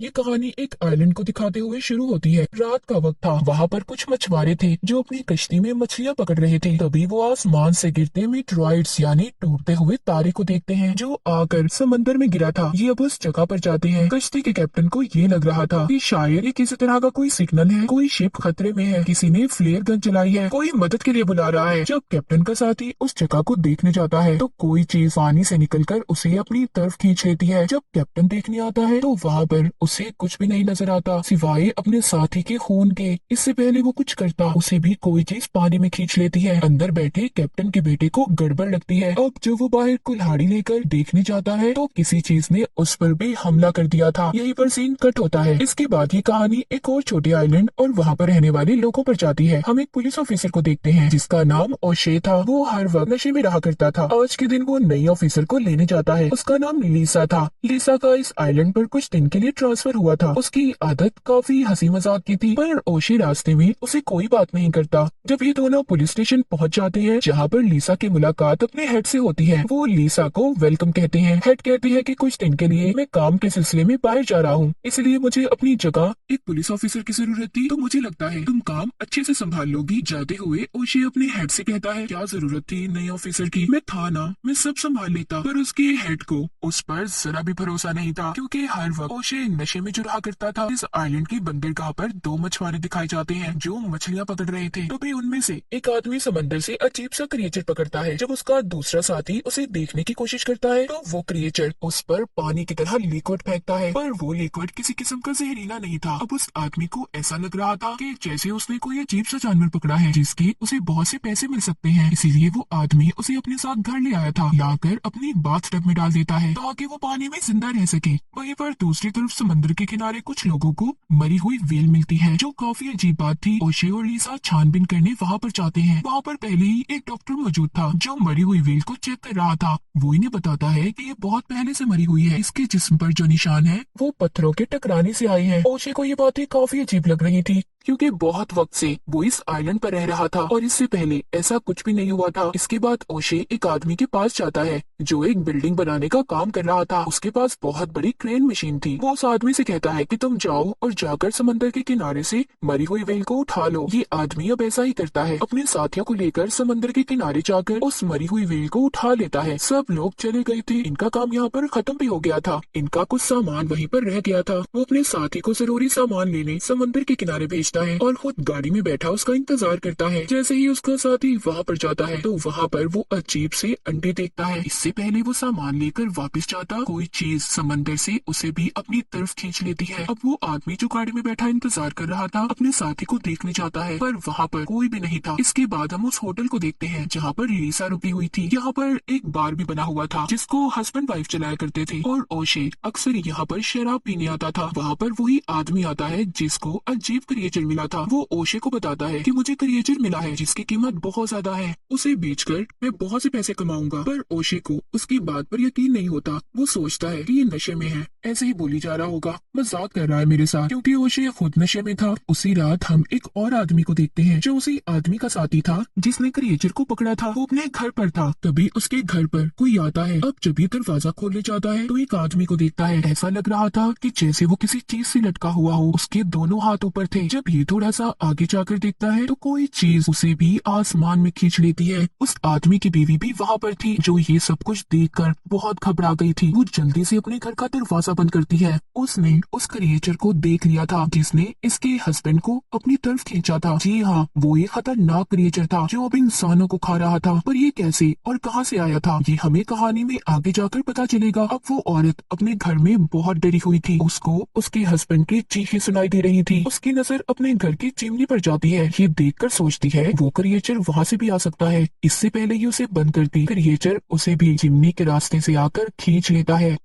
ये कहानी एक आइलैंड को दिखाते हुए शुरू होती है। रात का वक्त था। वहाँ पर कुछ मछुआरे थे जो अपनी कश्ती में मछलियाँ पकड़ रहे थे। तभी वो आसमान से गिरते मीटरॉइड्स यानी टूटते हुए तारे को देखते हैं जो आकर समंदर में गिरा था। ये अब उस जगह पर जाते हैं। कश्ती के कैप्टन को ये लग रहा था कि शायद ये किसी तरह का कोई सिग्नल है, कोई शिप खतरे में है, किसी ने फ्लेयर गन चलाई है, कोई मदद के लिए बुला रहा है। जब कैप्टन का साथी उस जगह को देखने जाता है तो कोई चीज पानी से निकलकर उसे अपनी तरफ खींच लेती है। जब कैप्टन देखने आता है तो वहाँ पर उसे कुछ भी नहीं नजर आता सिवाय अपने साथी के खून के। इससे पहले वो कुछ करता उसे भी कोई चीज पानी में खींच लेती है। अंदर बैठे कैप्टन के बेटे को गड़बड़ लगती है। अब जब वो बाहर कुल्हाड़ी लेकर देखने जाता है तो किसी चीज ने उस पर भी हमला कर दिया था। यहीं पर सीन कट होता है। इसके बाद ये कहानी एक और छोटे आइलैंड और वहाँ पर रहने वाले लोगों पर जाती है। हम एक पुलिस ऑफिसर को देखते हैं जिसका नाम ओशे था। वो हर वक्त नशे में रहा करता था। आज के दिन वो नई ऑफिसर को लेने जाता है। उसका नाम लीसा था। लीसा का इस आइलैंड पर कुछ दिन के लिए ट्रांसफर हुआ था। उसकी आदत काफी हंसी मजाक की थी, पर ओशे रास्ते में उसे कोई बात नहीं करता। जब ये दोनों पुलिस स्टेशन पहुंच जाते हैं जहाँ पर लीसा की मुलाकात अपने हेड से होती है, वो लीसा को वेलकम कहते हैं। हेड कहते हैं कि कुछ दिन के लिए मैं काम के सिलसिले में बाहर जा रहा हूँ, इसलिए मुझे अपनी जगह एक पुलिस ऑफिसर की जरूरत थी, तो मुझे लगता है तुम काम अच्छे से संभाल लोगी। जाते हुए ओशे अपने हेड से कहता है क्या जरूरत थी नई ऑफिसर की, मैं था ना, मैं सब संभाल लेता। पर उसके हेड को उस पर जरा भी भरोसा नहीं था क्योंकि हर वक्त ओशे नशे में जो रहा करता था। इस आइलैंड की बंदरगाह पर दो मछुआरे दिखाए जाते हैं जो मछलियां पकड़ रहे थे। तभी उनमें से एक आदमी समंदर से अजीब सा क्रिएचर पकड़ता है। जब उसका दूसरा साथी उसे देखने की कोशिश करता है तो वो क्रिएचर उस पर पानी की तरह लिक्विड फेंकता है, पर वो लिक्विड किसी किस्म का जहरीला नहीं था। अब उस आदमी को ऐसा लग रहा था कि जैसे उसने कोई अजीब सा जानवर पकड़ा है जिसके उसे बहुत से पैसे मिल सकते हैं। इसीलिए वो आदमी उसे अपने साथ घर ले आया था, लाकर अपनी बाथटब में डाल देता है ताकि वो पानी में जिंदा रह सके। वहीं पर दूसरी तरफ समंदर के किनारे कुछ लोगों को मरी हुई व्हेल मिलती है जो काफी अजीब बात थी। ओशे और लीसा छानबीन करने वहाँ पर जाते हैं। वहाँ पर पहले ही एक डॉक्टर मौजूद था जो मरी हुई व्हेल को चेक कर रहा था। वो इन्हें बताता है कि ये बहुत पहले से मरी हुई है, इसके जिस्म पर जो निशान है वो पत्थरों के टकराने से आए हैं। ओशे को ये बातें काफी अजीब लग रही थी क्योंकि बहुत वक्त से वो इस आइलैंड पर रह रहा था और इससे पहले ऐसा कुछ भी नहीं हुआ था। इसके बाद ओशे एक आदमी के पास जाता है जो एक बिल्डिंग बनाने का काम कर रहा था। उसके पास बहुत बड़ी क्रेन मशीन थी। वो उस आदमी से कहता है कि तुम जाओ और जाकर समंदर के किनारे से मरी हुई व्हेल को उठा लो। ये आदमी अब ऐसा ही करता है, अपने साथियों को लेकर समंदर के किनारे जाकर उस मरी हुई व्हेल को उठा लेता है। सब लोग चले गए थे, इनका काम यहाँ पर खत्म भी हो गया था। इनका कुछ सामान वहीं पर रह गया था। वो अपने साथी को जरूरी सामान लेने समंदर के किनारे भेजता है और खुद गाड़ी में बैठा उसका इंतजार करता है। जैसे ही उसका साथी वहाँ पर जाता है तो वहाँ पर वो अजीब से अंडे देखता है। इससे पहले वो सामान लेकर वापस जाता, कोई चीज समंदर से उसे भी अपनी तरफ खींच लेती है। अब वो आदमी जो गाड़ी में बैठा इंतजार कर रहा था अपने साथी को देखने जाता है, पर वहाँ पर कोई भी नहीं था। इसके बाद हम उस होटल को देखते हैं जहाँ पर लीसा रुकी हुई थी। यहाँ पर एक बार भी बना हुआ था जिसको हस्बैंड वाइफ चलाया करते थे और ओशे अक्सर यहाँ पर शराब पीने आता था। वहाँ पर वही आदमी आता है जिसको अजीब क्रिएचर मिला था। वो ओशे को बताता है कि मुझे क्रिएचर मिला है जिसकी कीमत बहुत ज्यादा है, उसे बेचकर मैं बहुत से पैसे कमाऊंगा। पर ओशे को उसकी बात पर यकीन नहीं होता। वो सोचता है कि ये नशे में है, ऐसे ही बोली जा रहा होगा, मजाक कर रहा है मेरे साथ, क्योंकि ओशे खुद नशे में था। उसी रात हम एक और आदमी को देखते हैं जो उसी आदमी का साथी था जिसने क्रिएचर को पकड़ा था। वो अपने घर पर था, तभी उसके घर पर कोई आता है। अब जब ये दरवाजा खोलने जाता है तो एक आदमी को देखता है। ऐसा लग रहा था कि जैसे वो किसी चीज से लटका हुआ हो। उसके दोनों हाथ ऊपर थे। जब ये थोड़ा सा आगे जाकर देखता है तो कोई चीज उसे भी आसमान में खींच लेती है। उस आदमी की बीवी भी वहाँ पर थी जो ये सब कुछ देखकर बहुत घबरा गई थी। वो जल्दी से अपने घर का दरवाजा बंद करती है। उसने उस क्रिएचर को देख लिया था जिसने इसके हस्बैंड को अपनी तरफ खींचा था। जी हाँ, वो ये खतरनाक क्रिएचर था जो अब इंसानों को खा रहा था। पर ये कैसे और कहाँ से आया था ये हमें कहानी में आगे जाकर पता चलेगा। अब वो औरत अपने घर में बहुत डरी हुई थी। उसको उसके हस्बैंड की चीखें सुनाई दे रही थी। उसकी नजर अपने घर की चिमनी पर जाती है। ये देखकर सोचती है वो क्रिएचर वहाँ से भी आ सकता है। इससे पहले ही उसे बंद करती, क्रिएचर उसे भी चिमनी के रास्ते से आकर खींच लेता है।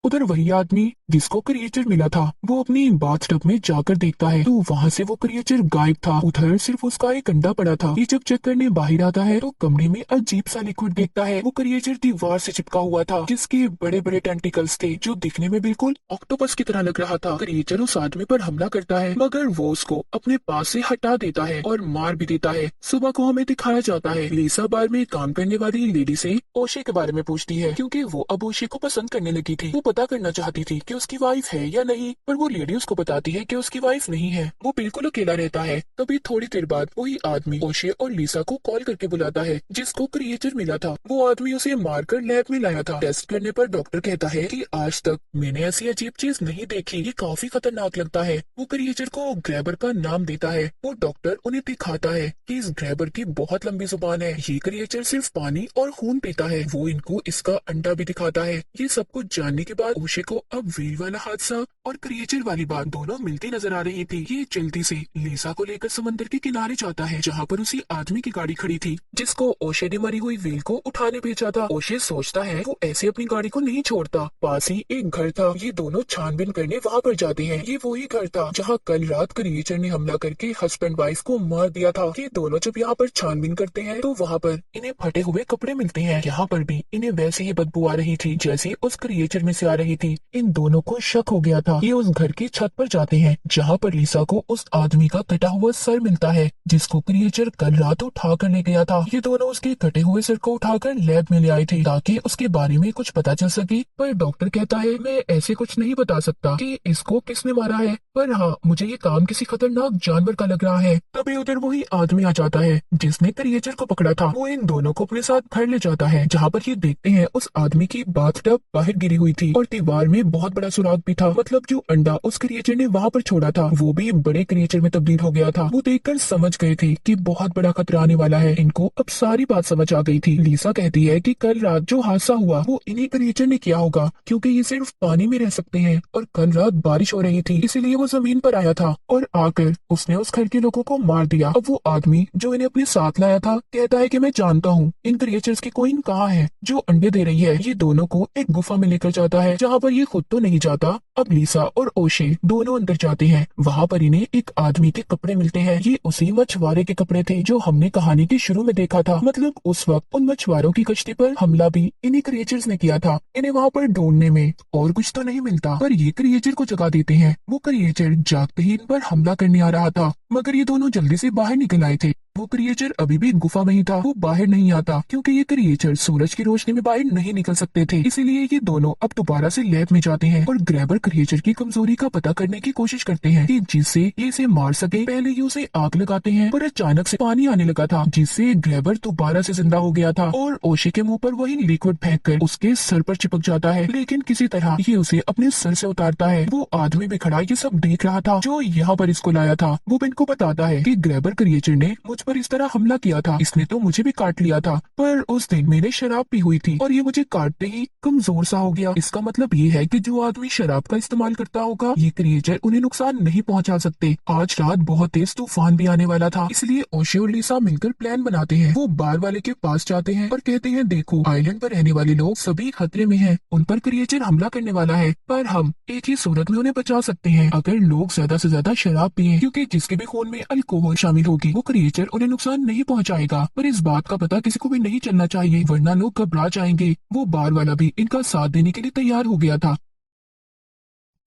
उधर वही आदमी जिसको क्रिएचर मिला था वो अपनी बाथटब में जाकर देखता है तो वहाँ से वो क्रिएचर गायब था। उधर सिर्फ उसका एक अंडा पड़ा था। ये जब चेक करने बाहर आता है तो कमरे में अजीब सा लिक्विड देखता है। वो क्रिएचर दीवार से चिपका हुआ था जिसके बड़े बड़े टेंटिकल्स थे जो दिखने में बिल्कुल ऑक्टोपस की तरह लग रहा था। क्रिएचर उस आदमी पर हमला करता है मगर वो उसको अपने पास से हटा देता है और मार भी देता है। सुबह को हमें दिखाया जाता है लिसा बार में काम करने वाली लेडी से ओशे के बारे में पूछती है क्योंकि वो अब ओशे को पसंद करने लगी थी। वो पता करना चाहती थी कि उसकी वाइफ है या नहीं, पर वो लेडी उसको बताती है कि उसकी वाइफ नहीं है, वो बिल्कुल अकेला रहता है। तभी थोड़ी देर बाद वही आदमी ओशे और लिसा को कॉल करके बुलाता है जिसको क्रिएचर मिला था। वो आदमी उसे मारकर लैब में लाया था। टेस्ट करने पर डॉक्टर कहता है कि आज तक मैंने ऐसी अजीब चीज नहीं देखी, ये काफी खतरनाक लगता है। वो क्रिएचर को ग्रैबर का नाम देता है। वो डॉक्टर उन्हें दिखाता है कि इस ग्रैबर की बहुत लंबी जुबान है। ये क्रिएचर सिर्फ पानी और खून पीता है। वो इनको इसका अंडा भी दिखाता है। ये सब कुछ जानने के बाद ओशे को अब व्हील वाला हादसा और क्रिएचर वाली बात दोनों मिलती नजर आ रही थी। ये जल्दी से लिसा को लेकर समंदर के किनारे जाता है जहाँ पर उसी आदमी की गाड़ी खड़ी थी जिसको ओशे ने मरी हुई व्हील को उठाने भेजा था। ओशे सोचता है वो ऐसे अपनी गाड़ी को नहीं छोड़ता। पास ही एक घर था। ये दोनों छानबीन करने वहाँ पर जाते हैं। ये वही घर था जहाँ कल रात क्रिएचर ने हमला करके हस्बैंड वाइफ को मार दिया था। ये दोनों जब यहाँ पर छानबीन करते हैं तो वहाँ पर इन्हें फटे हुए कपड़े मिलते हैं। यहाँ पर भी इन्हें वैसे ही बदबू आ रही थी जैसी उस क्रिएचर में से आ रही थी। इन दोनों को शक हो गया था। ये उस घर की छत पर जाते हैं जहाँ पर लिसा को उस आदमी का कटा हुआ सर मिलता है जिसको क्रिएचर कल रात उठा कर ले गया था। ये दोनों उसके कटे हुए सर को उठाकर लैब में ले आए थे ताकि उसके बारे में कुछ पता चल सके, पर डॉक्टर कहता है मैं ऐसे कुछ नहीं बता सकता कि इसको किसने मारा है, पर हाँ मुझे ये काम किसी खतरनाक जानवर का लग रहा है। तभी उधर वही आदमी आ जाता है जिसने क्रिएचर को पकड़ा था। वो इन दोनों को अपने साथ घर ले जाता है जहाँ पर ये देखते हैं उस आदमी की बाथटब बाहर गिरी हुई थी और दीवार में बहुत बड़ा सुराग भी था। मतलब जो अंडा उस क्रिएचर ने वहाँ पर छोड़ा था वो भी बड़े क्रिएचर में तब्दील हो गया था। वो देखकर समझ गए थे कि बहुत बड़ा खतरा आने वाला है। इनको अब सारी बात समझ आ गई थी। लिसा कहती है कि कल रात जो हादसा हुआ वो इन्हीं क्रिएचर ने किया होगा क्योंकि ये सिर्फ पानी में रह सकते हैं और कल रात बारिश हो रही थी इसीलिए वो जमीन पर आया था और आकर उसने उस घर के लोगों को मार दिया। अब वो आदमी जो इन्हें अपने साथ लाया था कहता है कि मैं जानता हूँ इन क्रिएचर्स की कोइन कहाँ है जो अंडे दे रही है। ये दोनों को एक गुफा में लेकर जाता है जहाँ पर ये खुद तो नहीं जाता। अब लिसा और ओशे दोनों अंदर जाते हैं। वहाँ पर इन्हें एक आदमी के कपड़े मिलते हैं। ये उसी मछुआरे के कपड़े थे जो हमने कहानी के शुरू में देखा था। मतलब उस वक्त उन मछुआरों की कश्ती पर हमला भी इन्हीं क्रिएचर्स ने किया था। इन्हें वहाँ पर ढूंढने में और कुछ तो नहीं मिलता पर ये क्रिएचर को जगा देते हैं। वो क्रिएचर जागते ही इन पर हमला करने आ रहा था मगर ये दोनों जल्दी से बाहर निकल आए थे। वो क्रिएचर अभी भी गुफा में ही था। वो बाहर नहीं आता क्योंकि ये क्रिएचर सूरज की रोशनी में बाहर नहीं निकल सकते थे। इसीलिए ये दोनों अब दोबारा से लैब में जाते हैं और ग्रैबर क्रिएचर की कमजोरी का पता करने की कोशिश करते हैं कि जिससे ये इसे मार सके। पहले ये उसे आग लगाते हैं पर अचानक से पानी आने लगा था जिससे ग्रैबर दोबारा से जिंदा हो गया था और ओशे के मुंह पर वही लिक्विड फेंक कर उसके सर पर चिपक जाता है। लेकिन किसी तरह ये उसे अपने सर से उतारता है। वो आदमी भी खड़ा ये सब देख रहा था जो यहाँ पर इसको लाया था। वो बिन को बताता है कि ग्रैबर क्रिएचर ने मुझ पर इस तरह हमला किया था। इसने तो मुझे भी काट लिया था पर उस दिन मैंने शराब पी हुई थी और ये मुझे काटते ही कमजोर सा हो गया। इसका मतलब ये है कि जो आदमी शराब का इस्तेमाल करता होगा ये क्रिएचर उन्हें नुकसान नहीं पहुंचा सकते। आज रात बहुत तेज तूफान भी आने वाला था इसलिए ओशे और लिसा मिलकर प्लान बनाते हैं। वो बार वाले के पास जाते हैं और कहते हैं देखो आइलैंड पर रहने वाले लोग सभी खतरे में हैं। उन पर क्रिएचर हमला करने वाला है पर हम एक ही सूरत में उन्हें बचा सकते हैं अगर लोग ज्यादा से ज्यादा शराब पिए क्योंकि जिसके भी खून में अल्कोहल शामिल होगी वो क्रिएचर उन्हें नुकसान नहीं पहुंचाएगा। पर इस बात का पता किसी को भी नहीं चलना चाहिए वरना लोग घबरा जाएंगे। वो बार वाला भी इनका साथ देने के लिए तैयार हो गया था।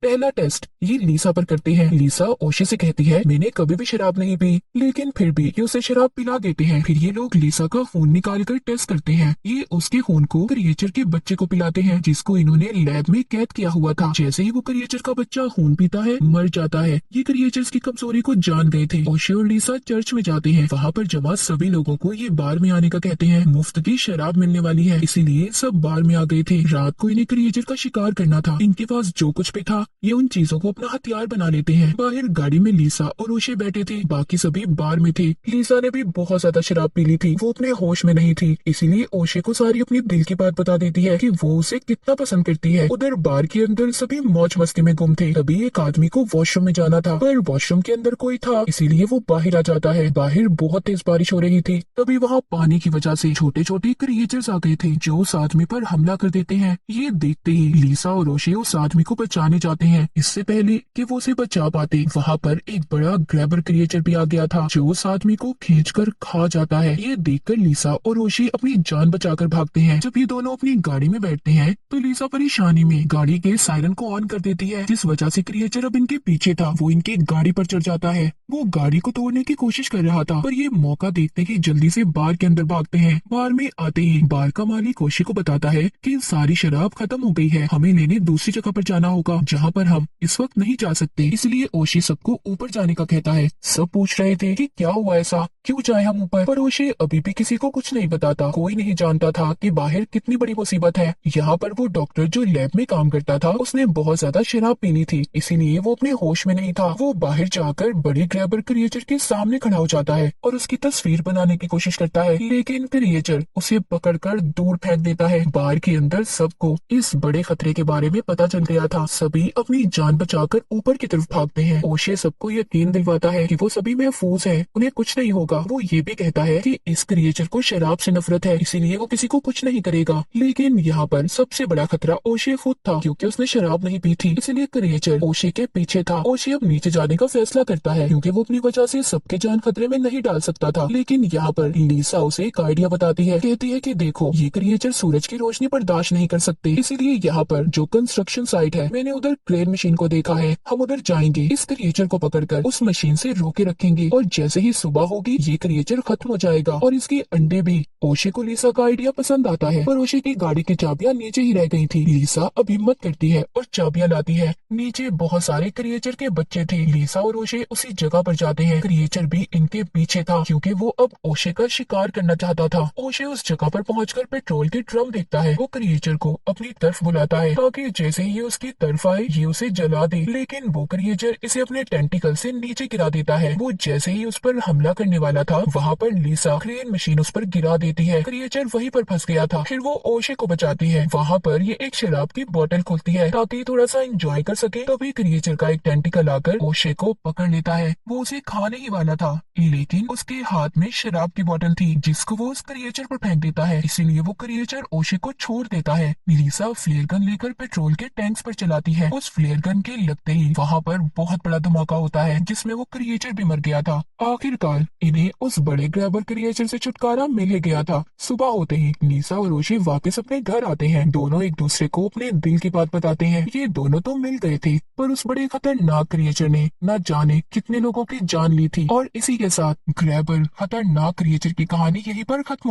पहला टेस्ट ये लिसा पर करते हैं। लिसा ओशे से कहती है मैंने कभी भी शराब नहीं पी लेकिन फिर भी ये उसे शराब पिला देते हैं। फिर ये लोग लिसा का खून निकाल कर टेस्ट करते हैं। ये उसके खून को क्रिएचर के बच्चे को पिलाते हैं जिसको इन्होंने लैब में कैद किया हुआ था। जैसे ही वो क्रिएचर का बच्चा खून पीता है मर जाता है। ये क्रिएचर्स की कमजोरी को जान गए थे। ओशे और लिसा चर्च में जाते हैं। वहाँ पर जमा सभी लोगों को ये बार में आने का कहते हैं। मुफ्त की शराब मिलने वाली है इसीलिए सब बार में आ गए थे। रात को इन्हें क्रिएचर का शिकार करना था। इनके पास जो कुछ भी था ये उन चीजों को अपना हथियार बना लेते हैं। बाहर गाड़ी में लीसा और ओशे बैठे थे, बाकी सभी बार में थे। लीसा ने भी बहुत ज्यादा शराब पी ली थी, वो अपने होश में नहीं थी, इसीलिए ओशे को सारी अपनी दिल की बात बता देती है कि वो उसे कितना पसंद करती है। उधर बार के अंदर सभी मौज मस्ती में गुम थे। तभी एक आदमी को वॉशरूम में जाना था, पर वॉशरूम के अंदर कोई था, इसीलिए वो बाहर आ जाता है। बाहर बहुत तेज बारिश हो रही थी। तभी वहाँ पानी की वजह से छोटे छोटे क्रिएचर्स आ गए थे जो उस आदमी पर हमला कर देते हैं। ये देखते ही लीसा और ओशे उस आदमी को बचाने जाते हैं। इससे पहले कि वो उसे बचा पाते, वहाँ पर एक बड़ा ग्रैबर क्रिएचर भी आ गया था जो उस आदमी को खींचकर खा जाता है। ये देखकर लीसा और ओशे अपनी जान बचाकर भागते हैं। जब ये दोनों अपनी गाड़ी में बैठते हैं तो लीसा परेशानी में गाड़ी के सायरन को ऑन कर देती है, जिस वजह से क्रिएचर अब इनके पीछे था वो इनकी गाड़ी पर चढ़ जाता है। वो गाड़ी को तोड़ने की कोशिश कर रहा था, पर ये मौका देखते ही जल्दी से बार के अंदर भागते हैं। बार में आते ही बार का मालिक ओशे को बताता है कि सारी शराब खत्म हो गई है, हमें लेने दूसरी जगह पर जाना होगा जहाँ पर हम इस वक्त नहीं जा सकते। इसलिए ओशे सबको ऊपर जाने का कहता है। सब पूछ रहे थे कि क्या हुआ, ऐसा क्यों जाए हम ऊपर, पर ओशे अभी भी किसी को कुछ नहीं बताता। कोई नहीं जानता था कि बाहर कितनी बड़ी मुसीबत है। यहाँ पर वो डॉक्टर जो लैब में काम करता था उसने बहुत ज्यादा शराब पी ली थी, इसीलिए वो अपने होश में नहीं था। वो बाहर जाकर बड़े ग्रैबर क्रिएचर के सामने खड़ा हो जाता है और उसकी तस्वीर बनाने की कोशिश करता है, लेकिन क्रिएचर उसे पकड़कर दूर फेंक देता है। बार के अंदर सबको इस बड़े खतरे के बारे में पता चल गया था। सभी अपनी जान बचाकर ऊपर की तरफ भागते हैं। ओशे सबको यकीन दिलवाता है कि वो सभी महफूज हैं, उन्हें कुछ नहीं होगा। वो ये भी कहता है कि इस क्रिएचर को शराब से नफरत है, इसीलिए वो किसी को कुछ नहीं करेगा। लेकिन यहाँ पर सबसे बड़ा खतरा ओशे खुद था, क्योंकि उसने शराब नहीं पी थी, इसलिए क्रिएचर ओशे के पीछे था। ओशे अब नीचे जाने का फैसला करता है, क्योंकि वो अपनी वजह से सबके जान खतरे में नहीं डाल सकता था। लेकिन यहाँ पर लीसा उसे एक आइडिया बताती है, कहती है कि देखो ये क्रिएचर सूरज की रोशनी बर्दाश्त नहीं कर सकते, इसीलिए यहाँ पर जो कंस्ट्रक्शन साइट है मैंने उधर क्रेन मशीन को देखा है, हम उधर जाएंगे, इस क्रिएचर को पकड़कर उस मशीन से रोके रखेंगे और जैसे ही सुबह होगी ये क्रिएचर खत्म हो जाएगा और इसके अंडे भी। ओशे को लीसा का आइडिया पसंद आता है, पर ओशे की गाड़ी की चाबियां नीचे ही रह गई थी। लीसा अब हिम्मत करती है और चाबियां लाती है। नीचे बहुत सारे क्रिएचर के बच्चे थे। लीसा और ओशे उसी जगह पर जाते हैं। क्रिएचर भी इनके पीछे था, क्योंकि वो अब ओशे का शिकार करना चाहता था। ओशे उस जगह पर पहुंचकर पेट्रोल के ड्रम देखता है। वो क्रिएचर को अपनी तरफ बुलाता है ताकि जैसे ही ये उसकी तरफ आए ये उसे जला दे, लेकिन वो क्रिएचर इसे अपने टेंटिकल से नीचे गिरा देता है। वो जैसे ही उस पर हमला करने वाला था वहाँ पर लीसा क्रेन मशीन उस पर गिरा देती है। क्रिएचर वहीं पर फंस गया था। फिर वो ओशे को बचाती है। वहाँ पर ये एक शराब की बोतल खोलती है ताकि थोड़ा सा एंजॉय कर सके। तभी क्रिएचर का एक टेंटिकल आकर ओशे को पकड़ लेता है। वो उसे खाने ही वाला था, लेकिन उसके हाथ में शराब की बोतल थी जिसको वो उस क्रिएचर पर फेंक देता है, इसीलिए वो क्रिएचर ओशे को छोड़ देता है। लीसा फ्लेयर गन लेकर पेट्रोल के टैंक्स पर चलाती है। उस फ्लेयर गन के लगते ही वहाँ पर बहुत बड़ा धमाका होता है, जिसमें वो क्रिएचर भी मर गया था। आखिरकार इन्हें उस बड़े ग्रैबर क्रिएचर से छुटकारा मिल ही गया था। सुबह होते ही लीसा और ओशे वापस अपने घर आते हैं। दोनों एक दूसरे को अपने दिल की बात बताते हैं। ये दोनों तो मिल गए थे, पर उस बड़े खतरनाक क्रिएचर ने न जाने कितने लोगों की जान ली थी। और इसी के साथ ग्रैबर खतरनाक क्रिएचर की कहानी यहीं पर खत्म